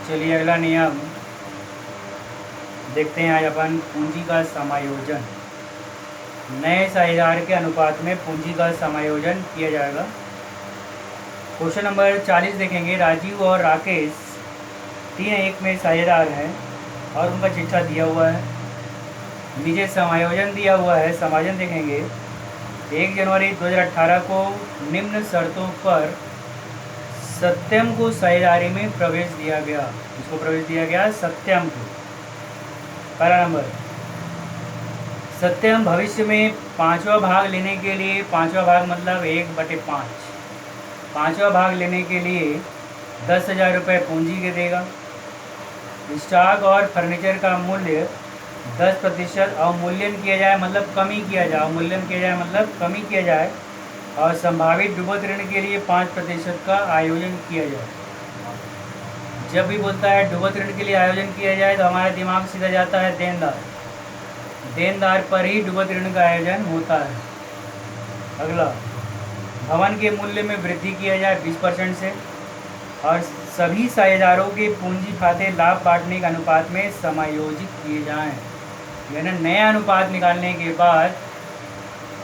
चलिए अगला नियम देखते हैं। आज अपन पूंजी का समायोजन, नए साझेदार के अनुपात में पूंजी का समायोजन किया जाएगा। क्वेश्चन नंबर 40 देखेंगे। राजीव और राकेश 3-1 में साझेदार हैं और उनका चिट्ठा दिया हुआ है। नीचे समायोजन दिया हुआ है। समायोजन देखेंगे। 1 जनवरी 2018 को निम्न शर्तों पर सत्यम को साझेदारी में प्रवेश दिया गया। इसको प्रवेश दिया गया सत्यम को। पहला नंबर, सत्यम भविष्य में 5वां भाग लेने के लिए, 5वां भाग मतलब 1/5, 5वां भाग लेने के लिए 10,000 रुपये पूंजी के देगा। स्टॉक और फर्नीचर का मूल्य 10% अवमूल्यन किया जाए, मतलब कमी किया जाए, अवमूल्यन किया जाए मतलब कमी किया जाए। और संभावित डुबत ऋण के लिए 5% का आयोजन किया जाए। जब भी बोलता है डुबत ऋण के लिए आयोजन किया जाए तो हमारा दिमाग सीधा जाता है देनदार, देनदार पर ही डुबत ऋण का आयोजन होता है। अगला, भवन के मूल्य में वृद्धि किया जाए 20% से और सभी साझेदारों के पूंजी खाते लाभ बांटने के अनुपात में समायोजित किए जाएं। यानी नया अनुपात निकालने के बाद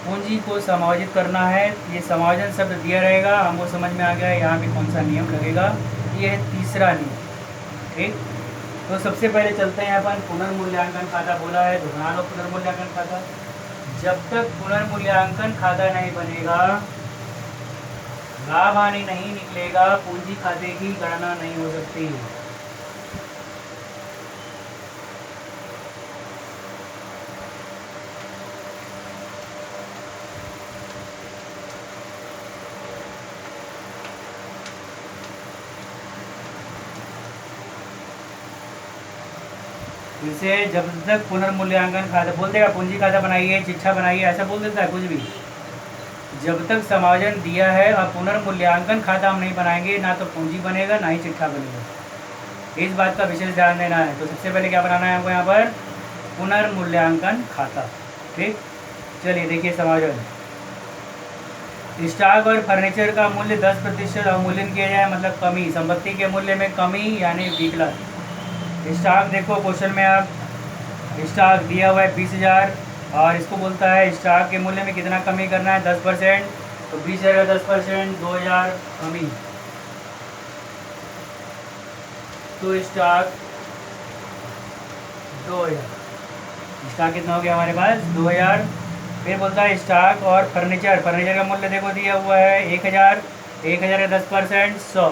पूंजी को समायोजित करना है। ये समायोजन शब्द दिया रहेगा, हमको समझ में आ गया यहाँ पे कौन सा नियम लगेगा। ये है तीसरा नियम। ठीक, तो सबसे पहले चलते हैं अपन पुनर्मूल्यांकन खाता। बोला है दोहरा लो पुनर्मूल्यांकन खाता। जब तक पुनर्मूल्यांकन खाता नहीं बनेगा, लाभ हानि नहीं निकलेगा, पूंजी खाते की गणना नहीं हो सकती। इसे जब तक पुनर्मूल्यांकन खाता बोल देगा, पूंजी खाता बनाइए, चिट्ठा बनाइए, ऐसा बोल देता है कुछ भी। जब तक समायोजन दिया है और पुनर्मूल्यांकन खाता हम नहीं बनाएंगे, ना तो पूंजी बनेगा ना ही चिट्ठा बनेगा। इस बात का विशेष ध्यान देना है। तो सबसे पहले क्या बनाना है हमको यहाँ पर, पुनर्मूल्यांकन खाता। ठीक, चलिए देखिए समायोजन। स्टॉक और फर्नीचर का मूल्य 10% अवमूल्यन किया जाए, मतलब कमी, संपत्ति के मूल्य में कमी यानी विकलन। स्टॉक देखो क्वेश्चन में, आप स्टॉक दिया हुआ है 20,000 और इसको बोलता है स्टॉक के मूल्य में कितना कमी करना है, 10%। तो 20,000 का 10%, 2,000 कमी। तो स्टॉक 2,000, स्टॉक कितना हो गया हमारे पास, 2,000। फिर बोलता है स्टॉक और फर्नीचर, फर्नीचर का मूल्य देखो दिया हुआ है 1,000, 1,000 का 10%, 100।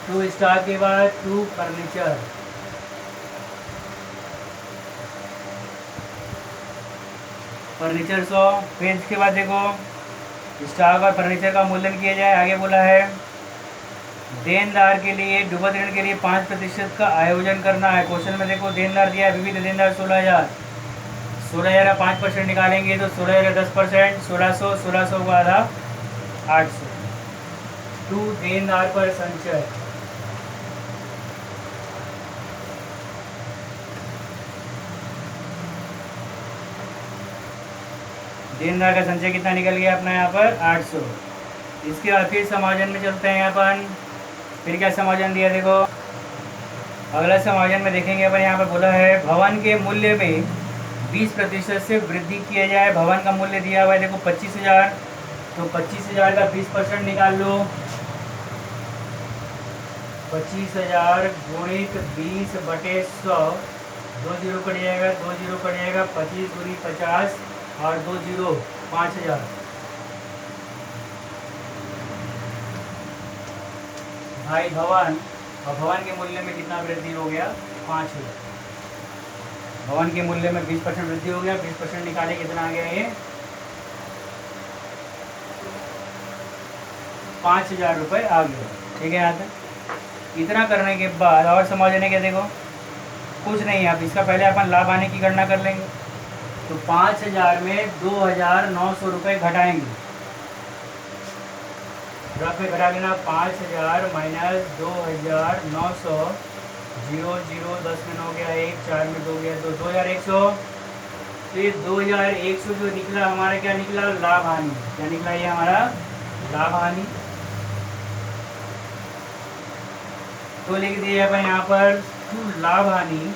टू स्टॉक के बाद टू फर्नीचर, फर्नीचर 100। फिर इसके बाद देखो स्टॉक और फर्नीचर का मूल्यांकन किया जाए। आगे बोला है देनदार के लिए, डुबत ऋण के लिए 5% का आयोजन करना है। क्वेश्चन में देखो देनदार दिया है, विविध देनदार 16,000, 16,000 का 5% निकालेंगे तो 16,000 का 10%, 1,600, 1,600 का आधा 800। टू देनदार पर संचय, देनदार का संचय कितना निकल गया अपना यहाँ पर 800। इसके बाद फिर समायोजन में चलते हैं अपन। फिर क्या समायोजन दिया देखो, अगला समायोजन में देखेंगे अपन। यहाँ पर बोला है भवन के मूल्य में 20% से वृद्धि किया जाए। भवन का मूल्य दिया हुआ है देखो 25,000, तो 25,000 का 20% निकाल लो। 25,000 गुणित 20/100, 2 जीरो कट जाएगा, 2 जीरो कट जाएगा, 25 दूनी 50 और 2 जीरो 5,000। भाई भवन, और भवन के मूल्य में कितना वृद्धि हो गया, 5,000। भवन के मूल्य में 20% वृद्धि हो गया, 20% निकाले कितना आ गया ये 5,000 रुपये आ गया। ठीक है, यहाँ तक इतना करने के बाद और समायोजन क्या देखो, कुछ नहीं। अब इसका पहले अपन लाभ आने की गणना कर लेंगे। तो 5,000 में 2,900 रुपये घटाएंगे। रफ में घटा लेना, 5,000 माइनस 2,900, 0 0 10 में 9 गया 1, 4 में 2 गया 2, 2,100। तो ये 2,100 जो निकला हमारा, क्या निकला, लाभ हानि। क्या निकला ये हमारा लाभ हानि। तो लिख दिए अपन यहाँ पर कुल लाभ हानि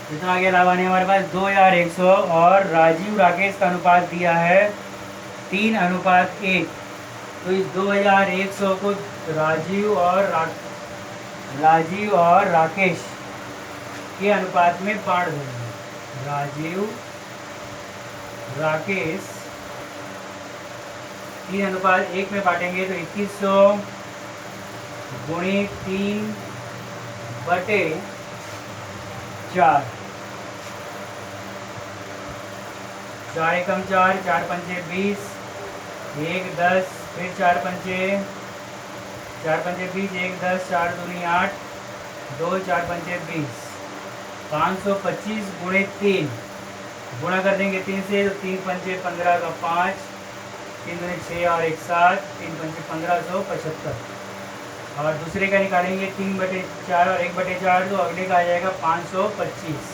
कितना आ गया लाभ हानि हमारे पास 2100 और राजीव राकेश का अनुपात दिया है 3:1। तो इस 2100 को राजीव और राकेश के अनुपात में बांट देंगे। राजीव राकेश 3:1 में बांटेंगे तो 2100 गुणित 3/4 4 एकम 4 4 पंचे 20 1 10 फिर 4 पंचे 20 1 10 4 दूनी 8 2 4 पंचे 20 525 गुणित 3 गुणा कर देंगे 3 से तो 3 पंचे 15 का 5 3 दूनी 6 और 1 7 3 पंचे 1575 और दूसरे का निकालेंगे 3/4 और 1/4 तो अगले का आ जाएगा 525।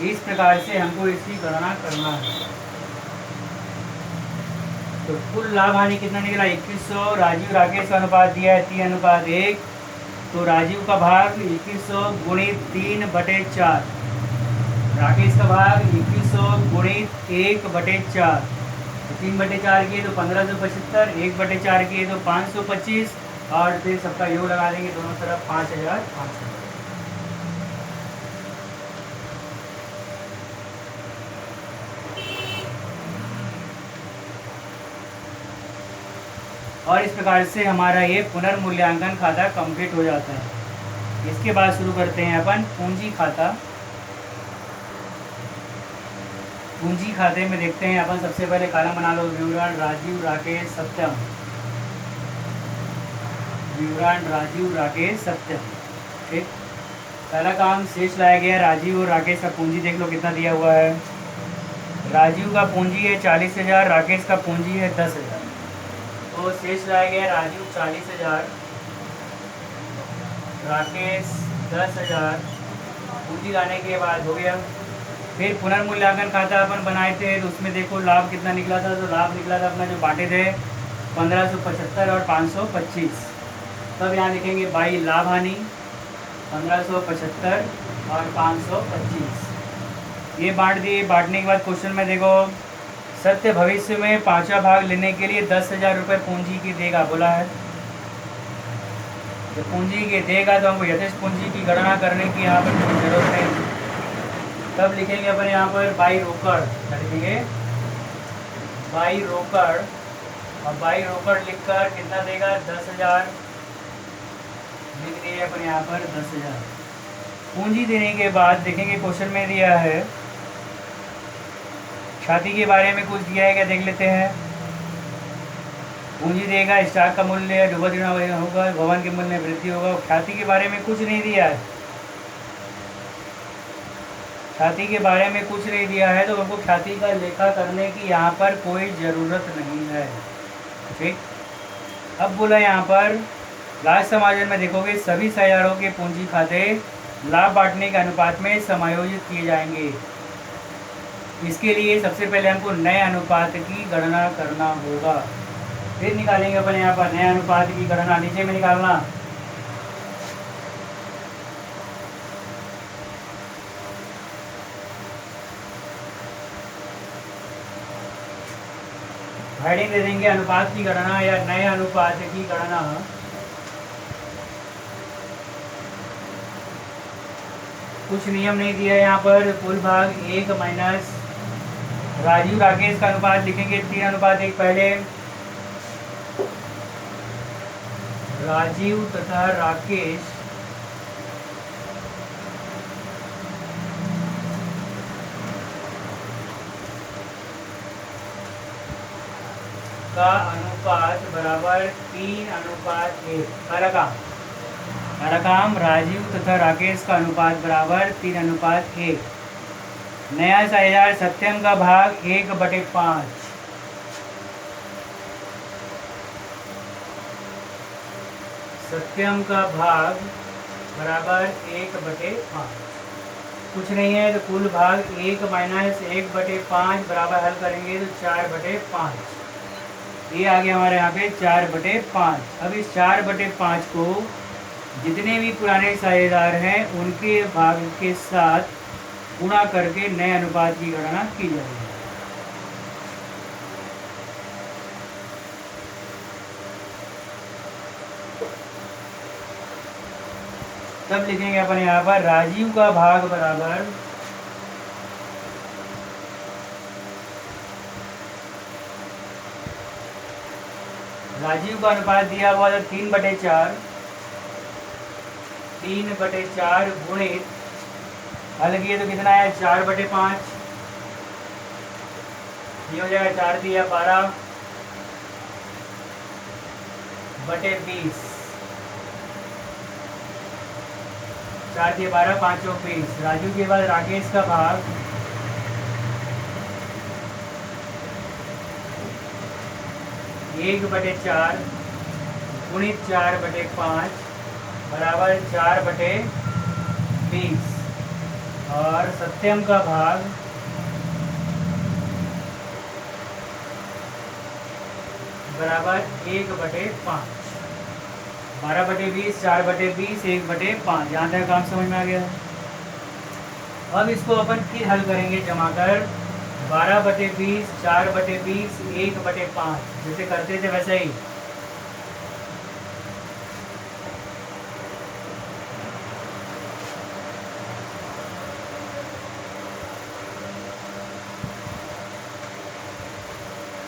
इस प्रकार से हमको इसकी गणना करना है। तो कुल लाभ हानि कितना निकला 2100। राजीव राकेश का अनुपात दिया है 3:1 तो राजीव का भाग 2100 गुणित 3/4 राकेश का भाग 2100 गुणित 1/4 तो 3/4 किए तो 1575 1/4 किए तो 525 और फिर सबका योग लगा देंगे दोनों तरफ 5500। और इस प्रकार से हमारा ये पुनर्मूल्यांकन खाता कंप्लीट हो जाता है। इसके बाद शुरू करते हैं अपन पूंजी खाता। पूंजी खाते में देखते हैं अपन सबसे पहले कॉलम बना लो विवरण राजीव राकेश सत्यम। विवरण राजीव राकेश सत्यम। ठीक, पहला काम शेष लाया गया राजीव और राकेश का पूंजी देख लो कितना दिया हुआ है। राजीव का पूंजी है 40,000 राकेश का पूंजी है 10,000 तो शेष लाया गया राजीव 40,000 राकेश 10,000 पूंजी लाने के बाद हो गया। फिर पुनर्मूल्यांकन खाता अपन बनाए थे तो उसमें देखो लाभ कितना निकला था। तो लाभ निकला था अपना जो बांटे थे 1575 और 525। तब यहाँ लिखेंगे बाई लाभ हानि 1575 और 525 ये बांट दिए। बांटने के बाद क्वेश्चन में देखो सत्य भविष्य में 5वां भाग लेने के लिए 10,000 रुपये पूंजी की देगा बोला है। तो पूंजी के देगा तो हमको यथेष्ट पूंजी की गणना करने की यहाँ पर कोई जरूरत नहीं। तब लिखेंगे अपन यहाँ पर बाई रोकड़ लिखेंगे बाई रोकड़ और बाई रोकड़ लिखकर कितना देगा 10,000 लिख दिए अपन यहाँ पर 10,000। पूंजी देने के बाद देखेंगे क्वेश्चन में दिया है ख्याति के बारे में कुछ दिया है क्या देख लेते हैं। पूंजी देगा स्टॉक का मूल्य दुगना होगा भवन के मूल्य में वृद्धि होगा। ख्याति के बारे में कुछ नहीं दिया है। ख्याति के बारे में कुछ नहीं दिया है तो हमको ख्याति का लेखा करने की यहाँ पर कोई ज़रूरत नहीं है। ठीक, अब बोला यहाँ पर लास्ट समायोजन में देखोगे सभी शेयरों के पूंजी खाते लाभ बांटने के अनुपात में समायोजित किए जाएंगे। इसके लिए सबसे पहले हमको नए अनुपात की गणना करना होगा। फिर निकालेंगे अपन यहाँ पर नए अनुपात की गणना नीचे में निकालना। हेडिंग दे देंगे अनुपात की गणना या नए अनुपात की गणना। कुछ नियम नहीं दिया है यहाँ पर। कुल भाग 1 माइनस राजीव राकेश का अनुपात लिखेंगे 3:1 पहले राजीव तथा राकेश का अनुपात बराबर 3:1। पहला काम राजीव तथा राकेश का अनुपात बराबर 3:1। नया शेयर सत्यम का भाग 1/5। सत्यम का भाग बराबर 1/5। कुछ नहीं है तो कुल भाग 1 माइनस 1/5 बराबर हल करेंगे तो 4/5। ये आ गया हमारे यहाँ पे 4/5। अब इस 4/5 को जितने भी पुराने साझेदार हैं उनके भाग के साथ गुणा करके नए अनुपात की गणना की जाएगी। तब लिखेंगे अपन यहाँ पर राजीव का भाग बराबर राजीव का अनुपात दिया हुआ था 3/4। 3/4 गुणित हल किए तो कितना है 4/5। ये हो जाएगा 4 दिया 12/20। 4 दिए 12, 5 और 20। राजू के बाद राकेश का भाग एक बटे 4 गुणित 4/5 बराबर 4/20। और सत्यम का भाग बराबर 1/5। 12/20, 4/20, 1/5। यहाँ तक काम समझ में आ गया। अब इसको अपन फिर हल करेंगे जमा कर 12/20, 4/20, 1/5 जैसे करते थे वैसे ही।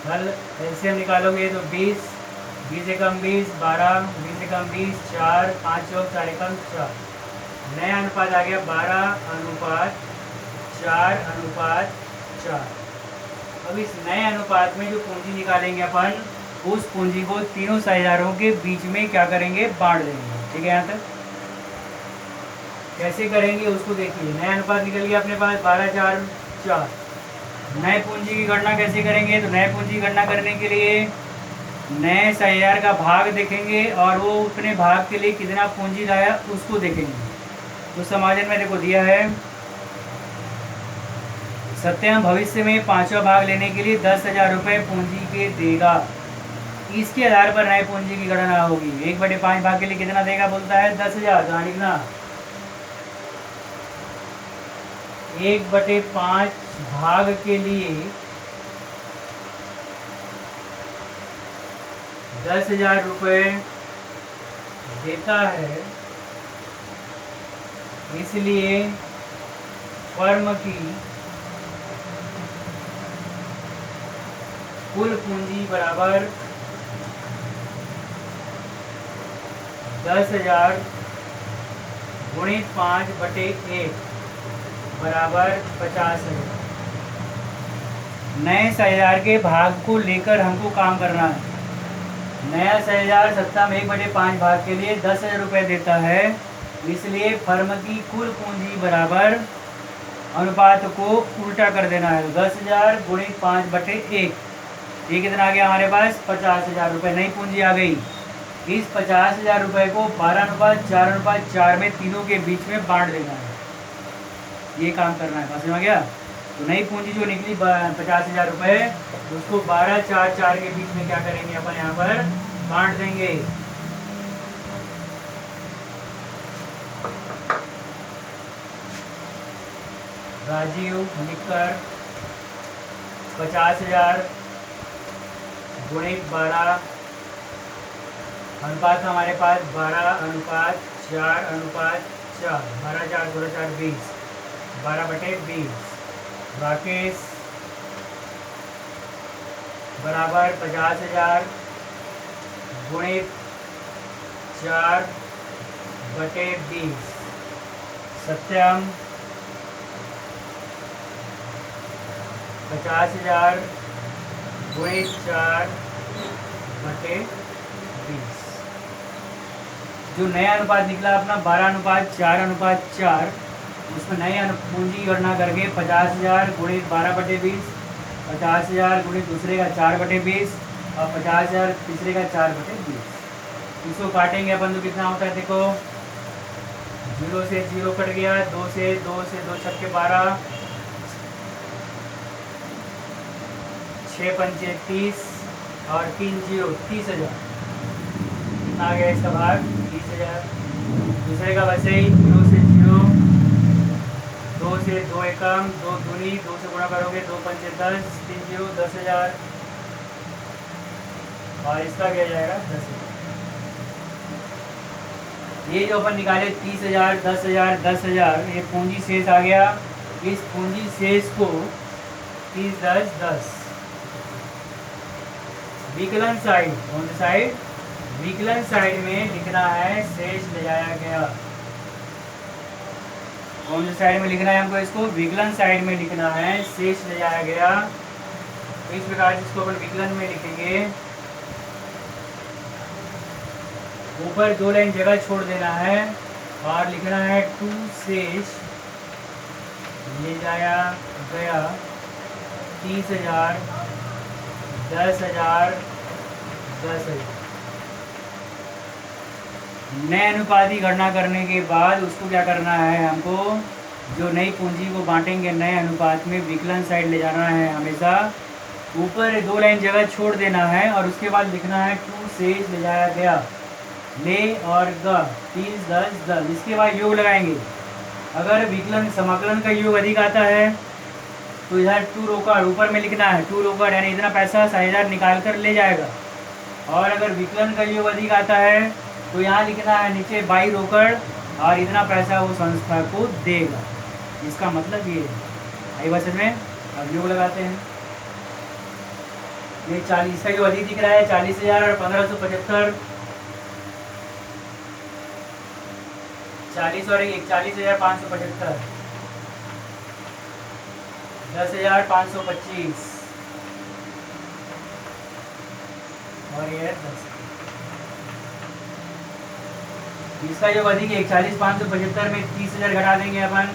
हल एलसीएम निकालोगे तो 20, 20 एकम 20, 12, 20 एकम 20, 4, 5 और 4 एकम 4। नया अनुपात आ गया 12:4:4। अब इस नए अनुपात में जो पूंजी निकालेंगे अपन, उस पूंजी को तीनों साझेदारों के बीच में क्या करेंगे, बांट देंगे। ठीक है, यहाँ तक कैसे करेंगे उसको देखिए। नया अनुपात निकल गया अपने पास 12:4:4। नए पूंजी की गणना कैसे करेंगे, तो नए पूंजी की गणना करने के लिए नए साझेदार का भाग देखेंगे और वो अपने भाग के लिए कितना पूंजी लाया उसको देखेंगे। तो समाधान में देखो दिया है, सत्यम भविष्य में 5वां भाग लेने के लिए 10,000 रुपये पूंजी के देगा। इसके आधार पर नए पूंजी की गणना होगी। 1/5 भाग के लिए कितना देगा बोलता है 10,000। कहाँ लिखना 1/5 भाग के लिए 10,000 रुपये देता है, इसलिए फर्म की कुल पूंजी बराबर 10,000 गुणित 5/1 बराबर 50,000। नए साझेदार के भाग को लेकर हमको काम करना है। नया साझेदार सत्ता में 1/5 भाग के लिए 10,000 रुपये देता है, इसलिए फर्म की कुल पूंजी बराबर अनुपात को उल्टा कर देना है। 10,000 गुणित 5/1, ये कितना आ गया हमारे पास 50,000 रुपये नई पूंजी आ गई। इस 50,000 रुपये को 12:4:4 में तीनों के बीच में बांट देना है। ये काम करना है, समझ में आ गया। तो नई पूंजी जो निकली 50,000 रुपये, उसको 12:4:4 के बीच में क्या करेंगे अपन यहाँ पर बांट देंगे। राजीव लिखकर 50,000 गुणित 12 अनुपात हमारे पास 12:4:4। 12:4 × 20, 12/20। राकेश बराबर 50,000 गुणित 4/20। सत्यम 50,000 गुणित 4/20। जो नया अनुपात निकला अपना 12:4:4, उसमें नए पूंजी की गणना करके 50,000 गुणित 12/20, 50,000 गुणित दूसरे का 4/20 और 50,000 तीसरे का 4/20। इसको काटेंगे अपन तो कितना होता है देखो जीरो से जीरो कट गया, दो से दो छक्के 12, 6 पंचे 30 और 3 जीरो 30,000। कितना आ गया इसका भाग? 30,000। दूसरे का वैसे ही जीरो से जीरो, दो से दो एकम, दो दूनी, दो से गुणा करोगे, 2 पंचे 10, 3 जीरो 10,000 और इसका क्या जाएगा? 10,000। ये जो अपन निकाले 30,000, 10,000, 10,000, ये पूंजी शेष आ गया। इस पूंजी शेष को 30, 10, 10 विकलन साइड, कौन सी साइड? विकलन साइड में लिखना है शेष ले जाया गया। कौन सी साइड में लिखना है हमको? इसको विकलन साइड में लिखना है, शेष ले जाया गया। तो इस प्रकार से इसको अपन विकलन में लिखेंगे। ऊपर 2 लाइन जगह छोड़ देना है और लिखना है टू शेष ले जाया गया 30,000, 10,000, 10,000। नए अनुपात की गणना करने के बाद उसको क्या करना है हमको? जो नई पूंजी को बांटेंगे नए अनुपात में, विकलन साइड ले जाना है हमेशा। ऊपर 2 लाइन जगह छोड़ देना है और उसके बाद लिखना है टू शेष ले जाया गया, ले और ग 30, 10, 10। इसके बाद योग लगाएंगे। अगर विकलन समाकलन का योग अधिक आता है तो इधर टू रोकड़ ऊपर में लिखना है, टू रोकड़ यानी इतना पैसा 60,000 निकाल कर ले जाएगा। और अगर विकलन का योग अधिक आता है तो यहाँ लिखना है नीचे 22 रोकड़ और इतना पैसा वो संस्था को देगा। इसका मतलब ये है। आई बात समझ में? अब योग लगाते हैं। ये 40 का जो अधिक दिख रहा है 40,000 और 1575, 40 और 41,575, 10,525 और ये 10। इसका जो अधिक है 41,575 में 30,000 घटा देंगे अपन।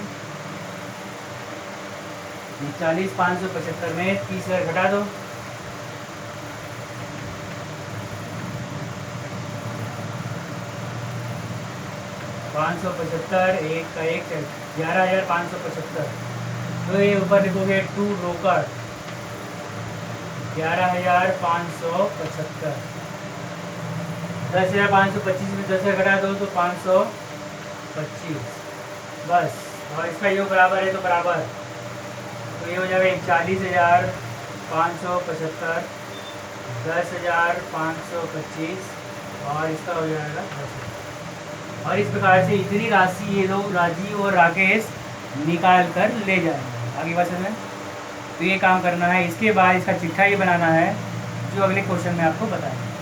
41,575 में 30,000 घटा दो। $575, एक का एक 11,575। तो ये ऊपर लिखोगे टू रोकड़ 11,575, 10,525 में 10,000 घटा दो तो 525 बस। और इसका योग बराबर है तो बराबर, तो ये हो जाएगा 40,575, 10,525 और इसका हो जाएगा 10,000। और इस प्रकार से इतनी राशि ये लोग राजीव और राकेश निकाल कर ले जाएंगे। आगे बात समझ में? तो ये काम करना है। इसके बाद इसका चिट्ठा ये बनाना है जो अगले क्वेश्चन में आपको बताएंगे।